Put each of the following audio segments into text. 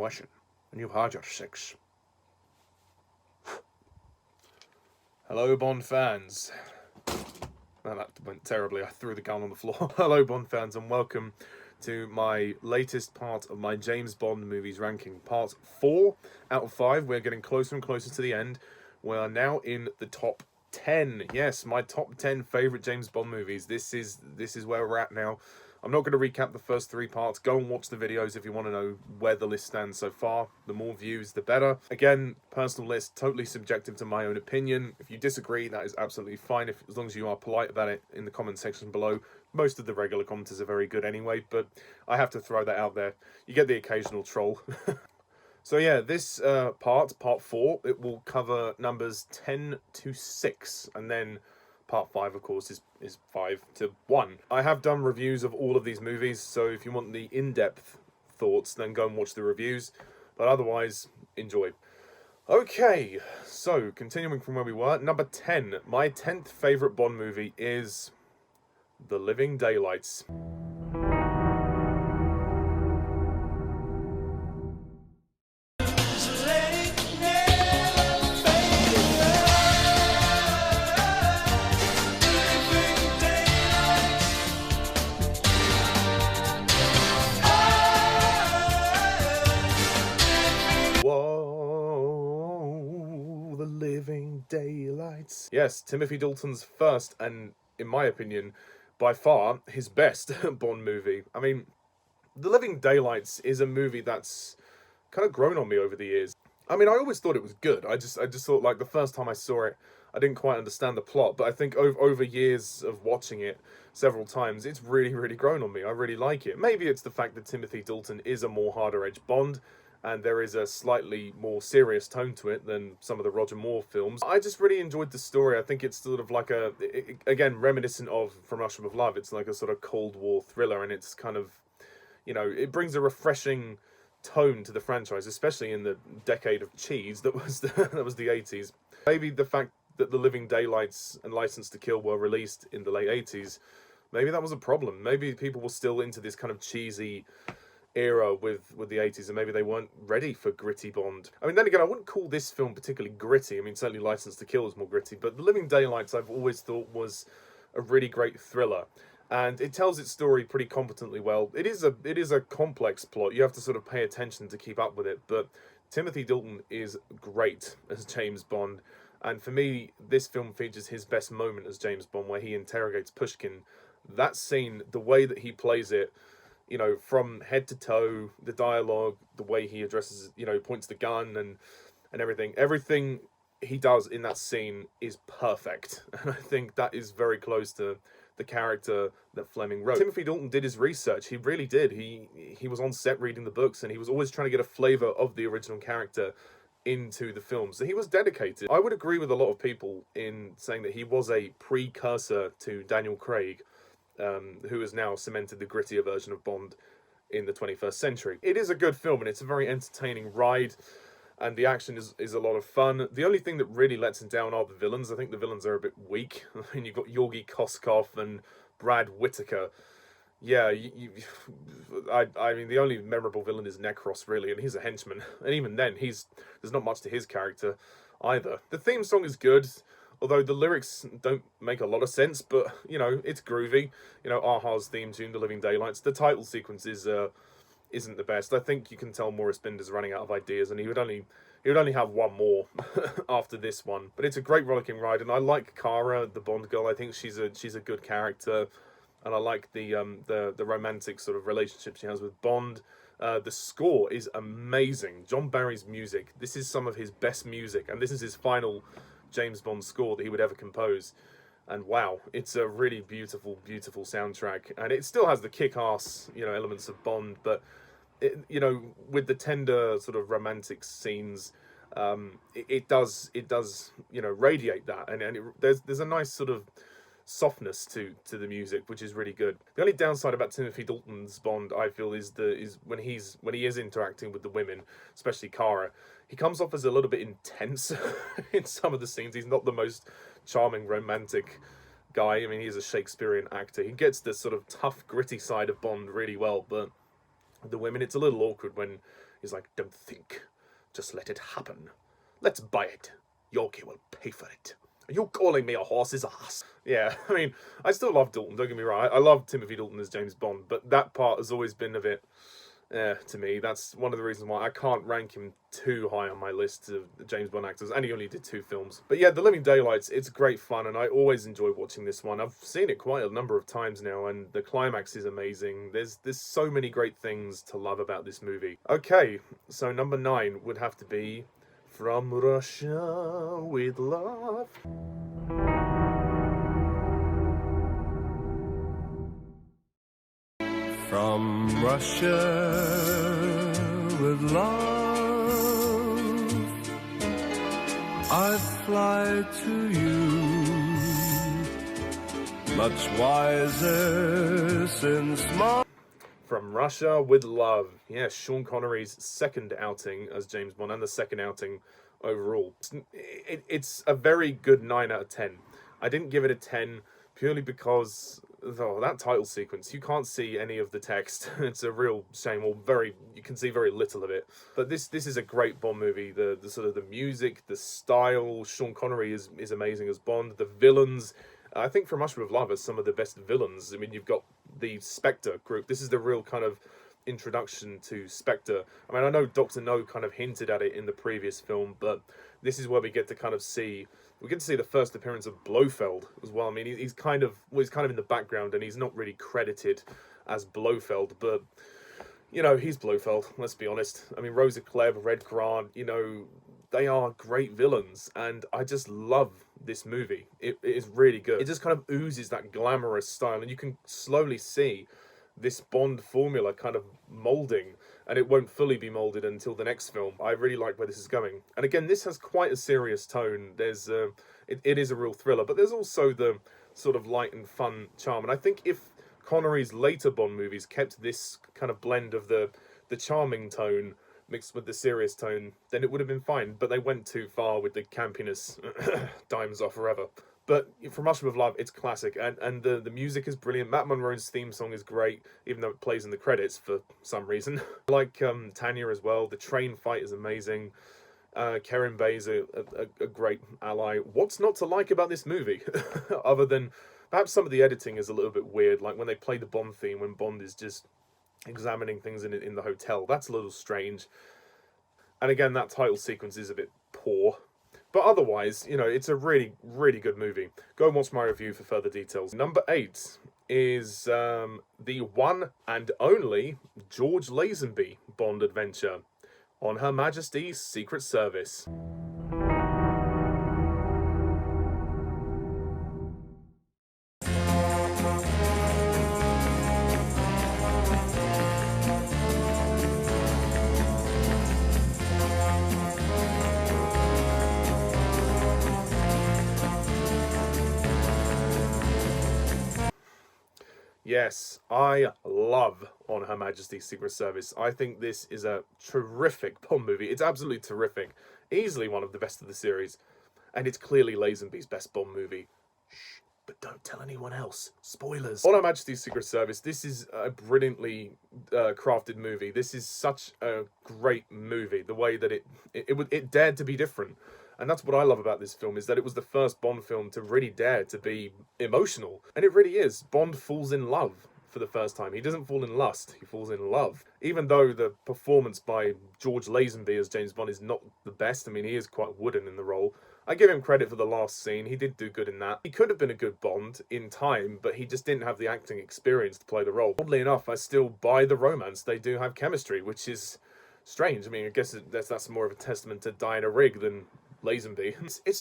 watching, and you've had your six. Hello, Bond fans. Well, that went terribly. I threw the gun on the floor. Hello, Bond fans, and welcome to my latest part of my James Bond movies ranking. Part 4 out of 5. We're getting closer and closer to the end. We are now in the top 10. Yes, my top 10 favourite James Bond movies. This is where we're at now. I'm not going to recap the first 3 parts. Go and watch the videos if you want to know where the list stands so far. The more views, the better. Again, personal list, totally subjective to my own opinion. If you disagree, that is absolutely fine, as long as you are polite about it in the comment section below. Most of the regular commenters are very good anyway, but I have to throw that out there. You get the occasional troll. So yeah, this part 4, it will cover numbers 10 to 6, and then part 5, of course, is 5 to 1. I have done reviews of all of these movies, so if you want the in-depth thoughts, then go and watch the reviews. But otherwise, enjoy. Okay, so continuing from where we were, number 10. My 10th favourite Bond movie is The Living Daylights. Daylights. Yes, Timothy Dalton's first and, in my opinion, by far his best Bond movie. I mean, The Living Daylights is a movie that's kind of grown on me over the years. I mean, I always thought it was good. I just thought, like, the first time I saw it, I didn't quite understand the plot, but I think over years of watching it several times, it's really, really grown on me. I really like it. Maybe it's the fact that Timothy Dalton is a more harder-edged Bond, and there is a slightly more serious tone to it than some of the Roger Moore films. I just really enjoyed the story. I think it's sort of like again, reminiscent of From Russia with Love. It's like a sort of Cold War thriller, and it's kind of, you know, it brings a refreshing tone to the franchise, especially in the decade of cheese that was the 80s. Maybe the fact that The Living Daylights and License to Kill were released in the late 80s, maybe that was a problem. Maybe people were still into this kind of cheesy era with the 80s, and maybe they weren't ready for gritty Bond. I mean, then again, I wouldn't call this film particularly gritty. I mean, certainly License to Kill is more gritty, but The Living Daylights I've always thought was a really great thriller, and it tells its story pretty competently well. It is a complex plot. You have to sort of pay attention to keep up with it, but Timothy Dalton is great as James Bond, and for me, this film features his best moment as James Bond, where he interrogates Pushkin. That scene, the way that he plays it, you know, from head to toe, the dialogue, the way he addresses, you know, points the gun and everything he does in that scene is perfect. And I think that is very close to the character that Fleming wrote. Timothy Dalton did his research. He really did. He was on set reading the books, and he was always trying to get a flavour of the original character into the film. So he was dedicated. I would agree with a lot of people in saying that he was a precursor to Daniel Craig, who has now cemented the grittier version of Bond in the 21st century. It is a good film, and it's a very entertaining ride, and the action is a lot of fun. The only thing that really lets him down are the villains. I think the villains are a bit weak. I mean, you've got Jogi Koskov and Brad Whitaker. Yeah, I mean, the only memorable villain is Necros, really, and he's a henchman. And even then, there's not much to his character either. The theme song is good, although the lyrics don't make a lot of sense, but, you know, it's groovy. You know, a-ha's theme tune, The Living Daylights. The title sequence isn't the best. I think you can tell Maurice Binder's running out of ideas, and he would only have one more after this one. But it's a great rollicking ride, and I like Cara, the Bond girl. I think she's a good character, and I like the romantic sort of relationship she has with Bond. The score is amazing. John Barry's music. This is some of his best music, and this is his final James Bond score that he would ever compose. And wow, it's a really beautiful, beautiful soundtrack, and it still has the kick-ass, you know, elements of Bond, but it, you know, with the tender sort of romantic scenes, it does, you know, radiate that, and there's a nice sort of softness to the music, which is really good. The only downside about Timothy Dalton's Bond, I feel, is when he is interacting with the women, especially Cara, he comes off as a little bit intense in some of the scenes. He's not the most charming, romantic guy. I mean, he's a Shakespearean actor. He gets the sort of tough, gritty side of Bond really well, but the women, it's a little awkward when He's like, don't think, just let it happen. Let's buy it. Yogi will pay for it. Are you calling me a horse's ass? Yeah, I mean, I still love Dalton, don't get me wrong. I love Timothy Dalton as James Bond, but that part has always been a bit, to me. That's one of the reasons why I can't rank him too high on my list of James Bond actors, and he only did 2 films. But yeah, The Living Daylights, it's great fun, and I always enjoy watching this one. I've seen it quite a number of times now, and the climax is amazing. There's so many great things to love about this movie. Okay, so number 9 would have to be From Russia with Love. From Russia with love, I fly to you, much wiser since my... From Russia with Love. Yeah, Sean Connery's second outing as James Bond, and the second outing overall. It's a very good 9 out of 10. I didn't give it a 10 purely because that title sequence, you can't see any of the text. It's a real shame, or you can see very little of it. But this is a great Bond movie. The sort of the music, the style, Sean Connery is amazing as Bond. The villains, I think From Russia with Love is some of the best villains. I mean, you've got the Spectre group. This is the real kind of introduction to Spectre. I mean, I know Dr. No kind of hinted at it in the previous film, but this is where we get to kind of see the first appearance of Blofeld as well. I mean, he's kind of in the background, and he's not really credited as Blofeld, but you know, he's Blofeld, let's be honest. I mean, Rosa Klebb, Red Grant, you know, they are great villains, and I just love this movie. It is really good. It just kind of oozes that glamorous style, and you can slowly see this Bond formula kind of molding, and it won't fully be molded until the next film. I really like where this is going. And again, this has quite a serious tone. There's it is a real thriller, but there's also the sort of light and fun charm. And I think if Connery's later Bond movies kept this kind of blend of the charming tone mixed with the serious tone, then it would have been fine. But they went too far with the campiness. Diamonds Are Forever. But From Russia with Love, it's classic, and the music is brilliant. Matt Monroe's theme song is great, even though it plays in the credits for some reason. I like Tanya as well. The train fight is amazing. Karen Bay's a great ally. What's not to like about this movie? Other than perhaps some of the editing is a little bit weird, like when they play the Bond theme when Bond is just examining things in the hotel. That's a little strange. And again, that title sequence is a bit poor. But otherwise, you know, it's a really, really good movie. Go and watch my review for further details. Number 8 is the one and only George Lazenby Bond adventure on Her Majesty's Secret Service. Yes, I love On Her Majesty's Secret Service. I think this is a terrific Bond movie. It's absolutely terrific. Easily one of the best of the series. And it's clearly Lazenby's best Bond movie. Shh, but don't tell anyone else. Spoilers. On Her Majesty's Secret Service, this is a brilliantly crafted movie. This is such a great movie. The way that it dared to be different. And that's what I love about this film, is that it was the first Bond film to really dare to be emotional. And it really is. Bond falls in love for the first time. He doesn't fall in lust, he falls in love. Even though the performance by George Lazenby as James Bond is not the best, I mean, he is quite wooden in the role. I give him credit for the last scene. He did do good in that. He could have been a good Bond in time, but he just didn't have the acting experience to play the role. Oddly enough, I still buy the romance. They do have chemistry, which is strange. I mean, I guess that's more of a testament to Diana Rigg than Lazenby. It's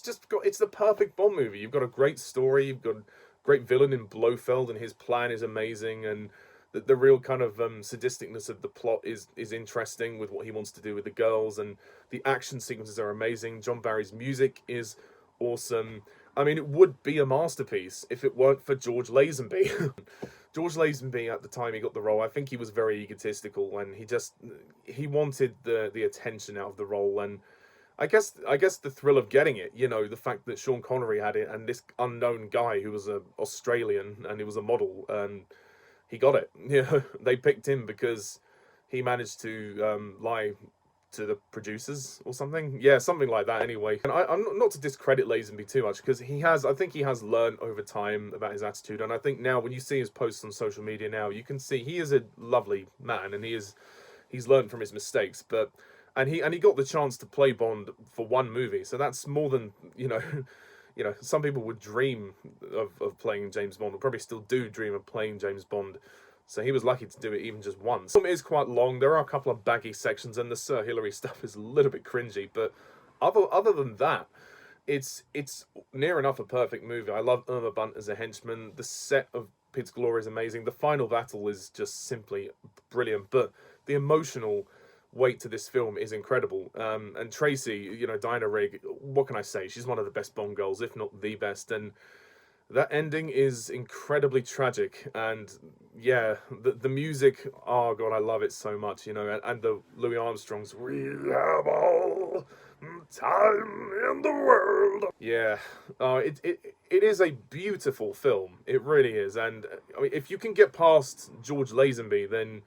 the perfect Bond movie. You've got a great story, you've got a great villain in Blofeld, and his plan is amazing, and the real kind of sadisticness of the plot is interesting with what he wants to do with the girls, and the action sequences are amazing. John Barry's music is awesome. I mean, it would be a masterpiece if it weren't for George Lazenby. George Lazenby, at the time he got the role, I think he was very egotistical, and he wanted the attention out of the role, and I guess the thrill of getting it, you know, the fact that Sean Connery had it, and this unknown guy who was an Australian, and he was a model, and he got it. You know, they picked him because he managed to lie to the producers or something. Yeah, something like that anyway. And I'm not to discredit Lazenby too much, because I think he has learned over time about his attitude. And I think now when you see his posts on social media now, you can see he is a lovely man, and he's learned from his mistakes. And he got the chance to play Bond for one movie. So that's more than, some people would dream of playing James Bond, or probably still do dream of playing James Bond. So he was lucky to do it even just once. It is quite long. There are a couple of baggy sections, and the Sir Hilary stuff is a little bit cringy. But other than that, it's near enough a perfect movie. I love Irma Bunt as a henchman. The set of Pitt's Glory is amazing. The final battle is just simply brilliant. But the emotional weight to this film is incredible. And Tracy, Diana Rigg, what can I say? She's one of the best Bond girls, if not the best. And that ending is incredibly tragic, and yeah, the music, oh god, I love it so much, and the Louis Armstrong's "We have all time in the world." Yeah, it is a beautiful film. It really is, and I mean, if you can get past George Lazenby, then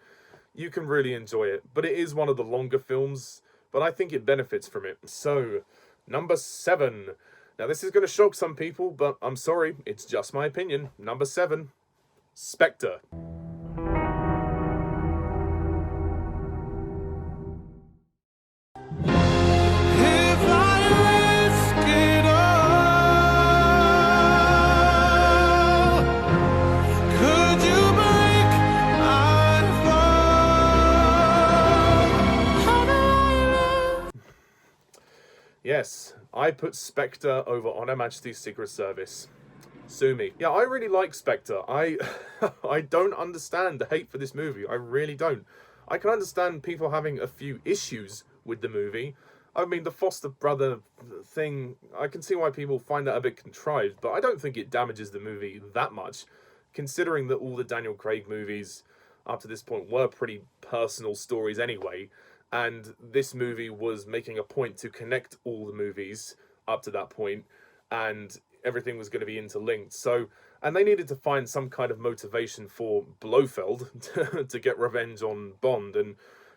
you can really enjoy it. But it is one of the longer films, but I think it benefits from it. So, number 7. Now, this is going to shock some people, but I'm sorry, it's just my opinion. Number 7, Spectre. If I risk it all, could you break my fall? How do I live? Yes, I put Spectre over On Her Majesty's Secret Service. Sue me. Yeah, I really like Spectre. I don't understand the hate for this movie. I really don't. I can understand people having a few issues with the movie. I mean, the Forster brother thing, I can see why people find that a bit contrived, but I don't think it damages the movie that much, considering that all the Daniel Craig movies up to this point were pretty personal stories anyway. And this movie was making a point to connect all the movies up to that point, and everything was going to be interlinked. So, and they needed to find some kind of motivation for Blofeld to get revenge on Bond. And,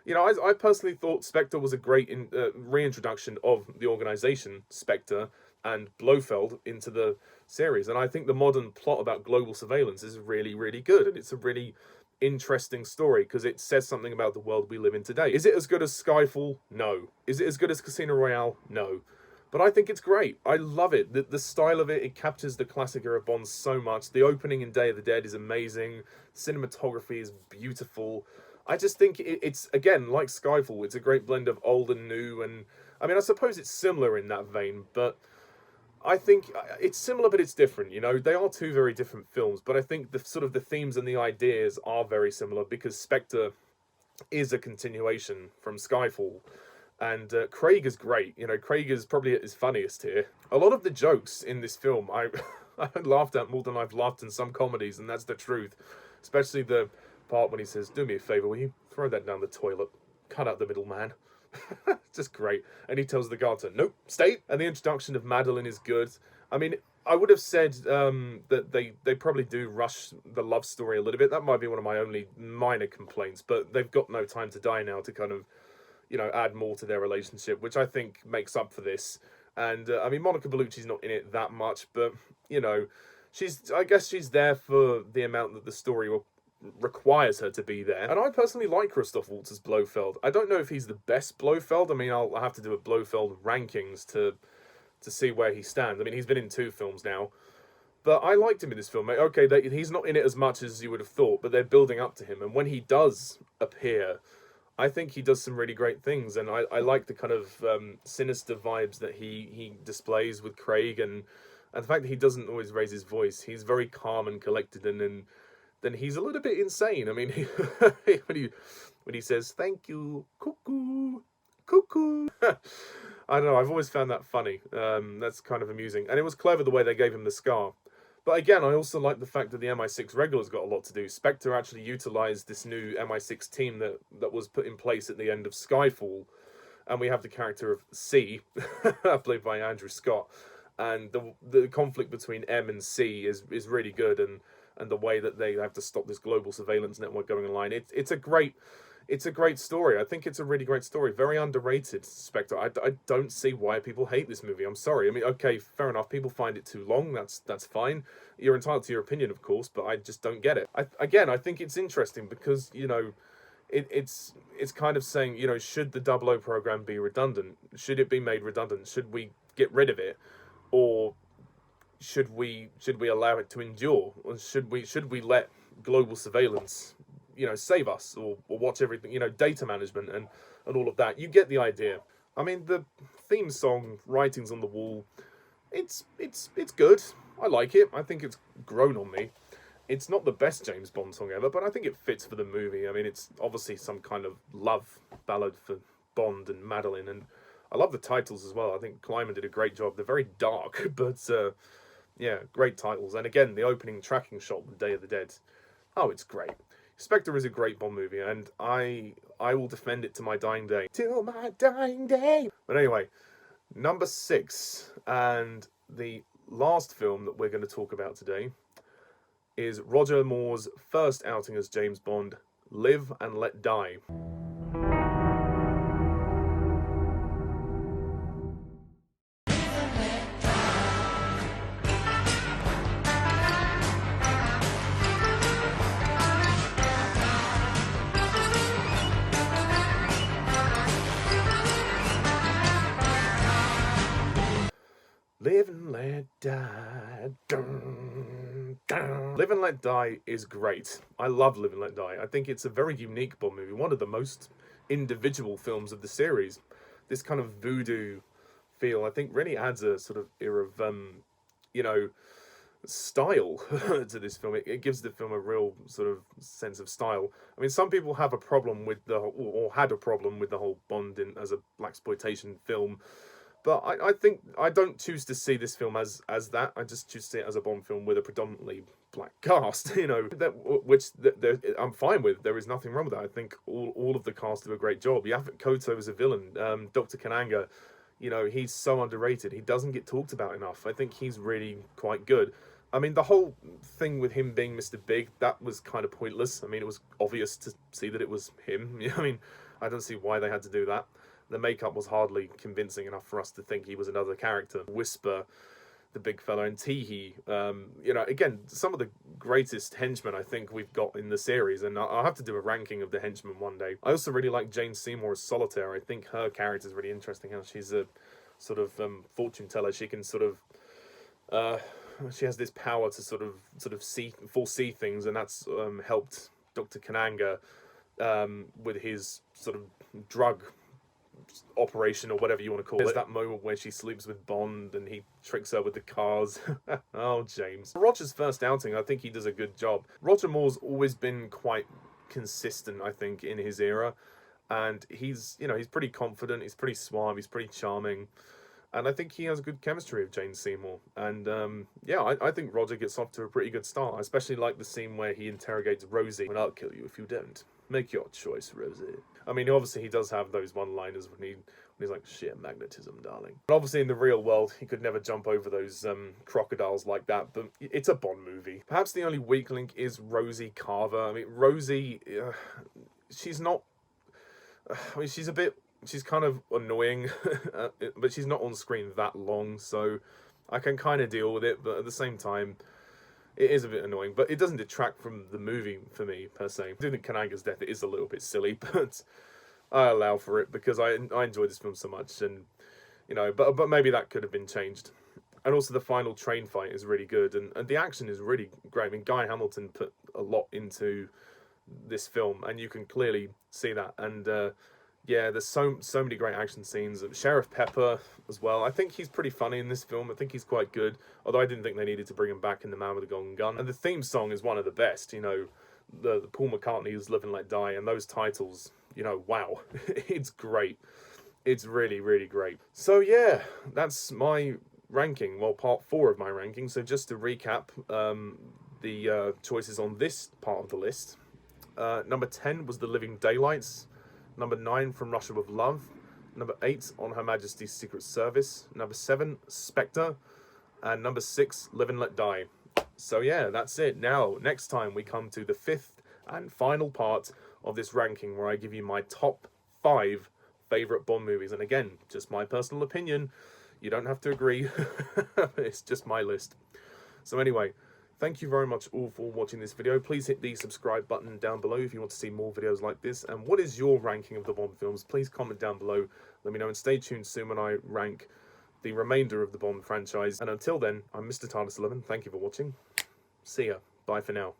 I personally thought Spectre was a great reintroduction of the organization, Spectre, and Blofeld into the series. And I think the modern plot about global surveillance is really, really good. And it's a really interesting story because it says something about the world we live in today. Is it as good as Skyfall? No. Is it as good as Casino Royale? No. But I think it's great. I love it. The style of it, it captures the classic era Bond so much. The opening in Day of the Dead is amazing. Cinematography is beautiful. I just think it's, again, like Skyfall, it's a great blend of old and new. And I mean, I suppose it's similar in that vein, but I think it's similar, but it's different. They are two very different films, but I think the sort of the themes and the ideas are very similar because Spectre is a continuation from Skyfall, and Craig is great. Craig is probably at his funniest here. A lot of the jokes in this film I laughed at more than I've laughed in some comedies, and that's the truth. Especially the part when he says, "Do me a favor, will you throw that down the toilet? Cut out the middle man." Just great. And he tells the guard to, "Nope, stay." And the introduction of Madeline is good. I mean, I would have said that they probably do rush the love story a little bit. That might be one of my only minor complaints, but they've got no time to die now to kind of, add more to their relationship, which I think makes up for this. And, I mean, Monica Bellucci's not in it that much, but, I guess she's there for the amount that the story requires her to be there. And I personally like Christoph Waltz as Blofeld. I don't know if he's the best Blofeld. I mean, I'll have to do a Blofeld rankings to see where he stands. I mean, he's been in 2 films now, but I liked him in this film. Okay, he's not in it as much as you would have thought, but they're building up to him, and when he does appear, I think he does some really great things, and I like the kind of sinister vibes that he displays with Craig, and the fact that he doesn't always raise his voice. He's very calm and collected, and then he's a little bit insane. I mean, when he says, "Thank you, cuckoo, cuckoo." I don't know, I've always found that funny. That's kind of amusing. And it was clever the way they gave him the scar. But again, I also like the fact that the MI6 regulars got a lot to do. Spectre actually utilised this new MI6 team that was put in place at the end of Skyfall. And we have the character of C, played by Andrew Scott. And the conflict between M and C is really good. And the way that they have to stop this global surveillance network going online. It's a great it's a great story. I think it's a really great story. Very underrated, Spectre. I don't see why people hate this movie. I'm sorry. I mean, okay, fair enough. People find it too long. That's fine. You're entitled to your opinion, of course, but I just don't get it. I think it's interesting because, you know, it's kind of saying, you know, should the 00 program be redundant? Should it be made redundant? Should we get rid of it? Or should we allow it to endure? Or should we let global surveillance, you know, save us, or watch everything, you know, data management and all of that? You get the idea. I mean, the theme song, Writings on the Wall, it's good. I like it. I think it's grown on me. It's not the best James Bond song ever, but I think it fits for the movie. I mean, it's obviously some kind of love ballad for Bond and Madeline, and I love the titles as well. I think Kleiman did a great job. They're very dark, but yeah, great titles. And again, the opening tracking shot with Day of the Dead. Oh, it's great. Spectre is a great Bond movie, and I will defend it to my dying day. Till my dying day! But anyway, number 6, and the last film that we're going to talk about today is Roger Moore's first outing as James Bond, Live and Let Die. Live and Let Die. Dun, dun. Live and Let Die is great. I love Live and Let Die. I think it's a very unique Bond movie, one of the most individual films of the series. This kind of voodoo feel, I think, really adds a sort of era of, you know, style to this film. It gives the film a real sort of sense of style. I mean, some people have a problem with or had a problem with the whole Bond as a blaxploitation film. But I think I don't choose to see this film as that. I just choose to see it as a Bond film with a predominantly black cast, you know, I'm fine with. There is nothing wrong with that. I think all of the cast do a great job. Yaphet Kotto is a villain. Dr. Kananga, you know, he's so underrated. He doesn't get talked about enough. I think he's really quite good. I mean, the whole thing with him being Mr. Big, that was kind of pointless. I mean, it was obvious to see that it was him. I mean, I don't see why they had to do that. The makeup was hardly convincing enough for us to think he was another character. Whisper, the big fella, and Teehee. You know, again, some of the greatest henchmen I think we've got in the series, and I'll have to do a ranking of the henchmen one day. I also really like Jane Seymour as Solitaire. I think her character is really interesting. How she's a sort of fortune teller. She can sort of she has this power to sort of foresee things, and that's helped Dr. Kananga with his sort of drug operation, or whatever you want to call it. There's that moment where she sleeps with Bond and he tricks her with the cars. Oh, James. Roger's first outing, I think he does a good job. Roger Moore's always been quite consistent, I think, in his era, and he's, you know, he's pretty confident, he's pretty suave, he's pretty charming, and I think he has good chemistry with Jane Seymour. And yeah, I think Roger gets off to a pretty good start. I especially like the scene where he interrogates Rosie. And I'll kill you if you don't. Make your choice, Rosie. I mean, obviously he does have those one-liners when he's like, sheer magnetism, darling. But obviously in the real world, he could never jump over those crocodiles like that, but it's a Bond movie. Perhaps the only weak link is Rosie Carver. I mean, Rosie, she's not... I mean, she's kind of annoying, but she's not on screen that long, so I can kind of deal with it, but at the same time, it is a bit annoying, but it doesn't detract from the movie for me, per se. I do think Kananga's death is a little bit silly, but I allow for it because I enjoy this film so much, and, you know, but maybe that could have been changed. And also the final train fight is really good, and the action is really great. I mean, Guy Hamilton put a lot into this film, and you can clearly see that, and yeah, there's so many great action scenes. Sheriff Pepper as well. I think he's pretty funny in this film. I think he's quite good. Although I didn't think they needed to bring him back in The Man with the Golden Gun. And the theme song is one of the best. You know, the Paul McCartney's Live and Let Die. And those titles, you know, wow. It's great. It's really, really great. So yeah, that's my ranking. Well, part 4 of my ranking. So just to recap the choices on this part of the list. Number 10 was The Living Daylights. Number 9, From Russia with Love. Number 8, On Her Majesty's Secret Service. Number 7, Spectre. And number 6, Live and Let Die. So yeah, that's it. Now, next time we come to the 5th and final part of this ranking where I give you my top 5 favourite Bond movies. And again, just my personal opinion. You don't have to agree. It's just my list. So anyway, thank you very much all for watching this video. Please hit the subscribe button down below if you want to see more videos like this. And what is your ranking of the Bond films? Please comment down below. Let me know, and stay tuned soon when I rank the remainder of the Bond franchise. And until then, I'm Mr. TARDIS11. Thank you for watching. See ya. Bye for now.